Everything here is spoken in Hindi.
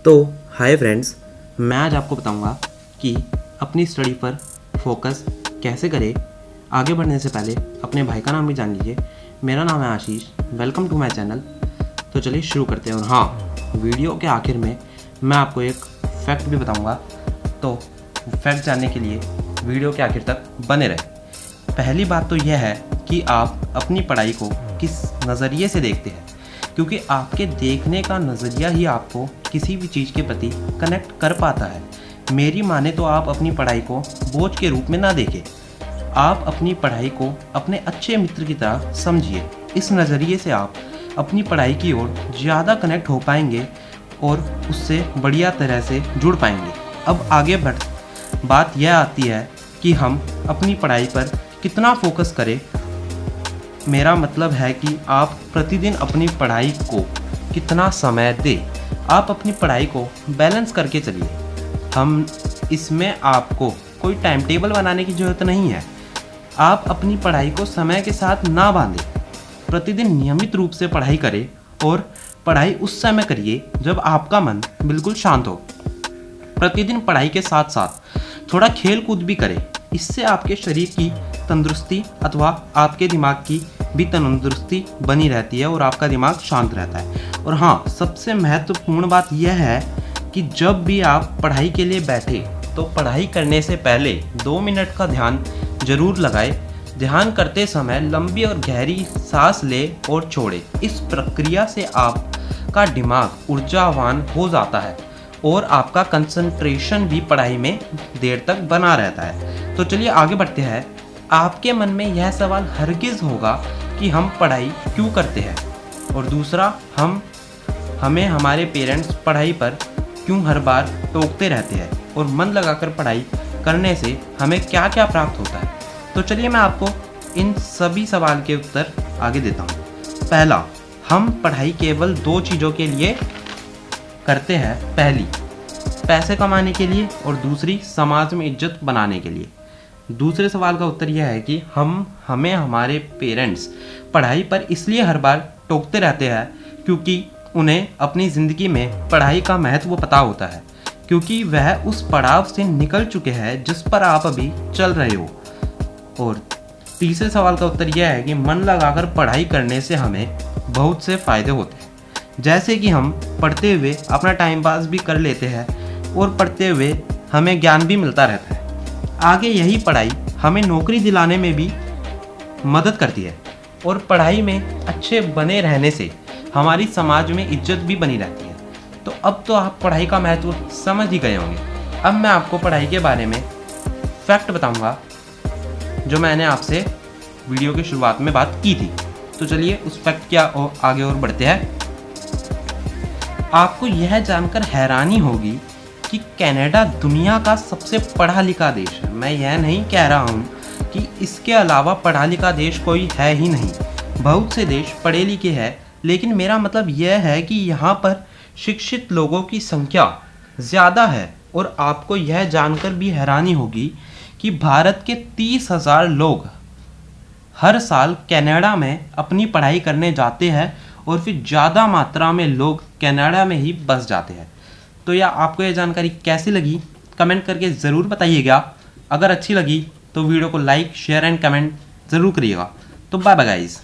तो हाय फ्रेंड्स, मैं आज आपको बताऊंगा कि अपनी स्टडी पर फोकस कैसे करें। आगे बढ़ने से पहले अपने भाई का नाम भी जान लीजिए। मेरा नाम है Ashish. Welcome to my channel. तो चलिए शुरू करते हैं। और हाँ, वीडियो के आखिर में मैं आपको एक फैक्ट भी बताऊंगा, तो फैक्ट जानने के लिए वीडियो के आखिर तक बने रहे। पहली बात तो यह है कि आप अपनी पढ़ाई को किस नज़रिए से देखते हैं, क्योंकि आपके देखने का नज़रिया ही आपको किसी भी चीज़ के प्रति कनेक्ट कर पाता है। मेरी माने तो आप अपनी पढ़ाई को बोझ के रूप में ना देखें, आप अपनी पढ़ाई को अपने अच्छे मित्र की तरह समझिए। इस नज़रिए से आप अपनी पढ़ाई की ओर ज़्यादा कनेक्ट हो पाएंगे और उससे बढ़िया तरह से जुड़ पाएंगे। अब आगे बात यह आती है कि हम अपनी पढ़ाई पर कितना फोकस करें। मेरा मतलब है कि आप प्रतिदिन अपनी पढ़ाई को कितना समय दें। आप अपनी पढ़ाई को बैलेंस करके चलिए। हम इसमें आपको कोई टाइम टेबल बनाने की ज़रूरत नहीं है। आप अपनी पढ़ाई को समय के साथ ना बांधें। प्रतिदिन नियमित रूप से पढ़ाई करें और पढ़ाई उस समय करिए जब आपका मन बिल्कुल शांत हो। प्रतिदिन पढ़ाई के साथ साथ थोड़ा खेल कूद भी करें। इससे आपके शरीर की तंदुरुस्ती अथवा आपके दिमाग की भी तंदुरुस्ती बनी रहती है और आपका दिमाग शांत रहता है। और हाँ, सबसे महत्वपूर्ण बात यह है कि जब भी आप पढ़ाई के लिए बैठे तो पढ़ाई करने से पहले 2 मिनट का ध्यान जरूर लगाएं। ध्यान करते समय लंबी और गहरी सांस ले और छोड़े। इस प्रक्रिया से आपका दिमाग ऊर्जावान हो जाता है और आपका कंसंट्रेशन भी पढ़ाई में देर तक बना रहता है। तो चलिए आगे बढ़ते हैं। आपके मन में यह सवाल हरगिज़ होगा कि हम पढ़ाई क्यों करते हैं, और दूसरा हमें हमारे पेरेंट्स पढ़ाई पर क्यों हर बार टोकते रहते हैं, और मन लगाकर पढ़ाई करने से हमें क्या क्या प्राप्त होता है। तो चलिए मैं आपको इन सभी सवाल के उत्तर आगे देता हूँ। पहला, हम पढ़ाई केवल 2 चीज़ों के लिए करते हैं। पहली, पैसे कमाने के लिए, और दूसरी, समाज में इज्जत बनाने के लिए। दूसरे सवाल का उत्तर यह है कि हमें हमारे पेरेंट्स पढ़ाई पर इसलिए हर बार टोकते रहते हैं क्योंकि उन्हें अपनी ज़िंदगी में पढ़ाई का महत्व पता होता है, क्योंकि वह उस पड़ाव से निकल चुके हैं जिस पर आप अभी चल रहे हो। और तीसरे सवाल का उत्तर यह है कि मन लगाकर पढ़ाई करने से हमें बहुत से फ़ायदे होते हैं, जैसे कि हम पढ़ते हुए अपना टाइम पास भी कर लेते हैं और पढ़ते हुए हमें ज्ञान भी मिलता रहता है। आगे यही पढ़ाई हमें नौकरी दिलाने में भी मदद करती है, और पढ़ाई में अच्छे बने रहने से हमारी समाज में इज्जत भी बनी रहती है। तो अब तो आप पढ़ाई का महत्व समझ ही गए होंगे। अब मैं आपको पढ़ाई के बारे में फैक्ट बताऊंगा जो मैंने आपसे वीडियो की शुरुआत में बात की थी। तो चलिए उस फैक्ट की आगे और बढ़ते हैं। आपको यह जानकर हैरानी होगी कि कनाडा दुनिया का सबसे पढ़ा लिखा देश है। मैं यह नहीं कह रहा हूँ कि इसके अलावा पढ़ा लिखा देश कोई है ही नहीं। बहुत से देश पढ़े लिखे हैं, लेकिन मेरा मतलब यह है कि यहाँ पर शिक्षित लोगों की संख्या ज़्यादा है। और आपको यह जानकर भी हैरानी होगी कि भारत के 30,000 लोग हर साल कनाडा में अपनी पढ़ाई करने जाते हैं, और फिर ज़्यादा मात्रा में लोग कनाडा में ही बस जाते हैं। तो या आपको यह जानकारी कैसी लगी, कमेंट करके ज़रूर बताइएगा। अगर अच्छी लगी तो वीडियो को लाइक, शेयर एंड कमेंट ज़रूर करिएगा। तो बाय बाय गाइस।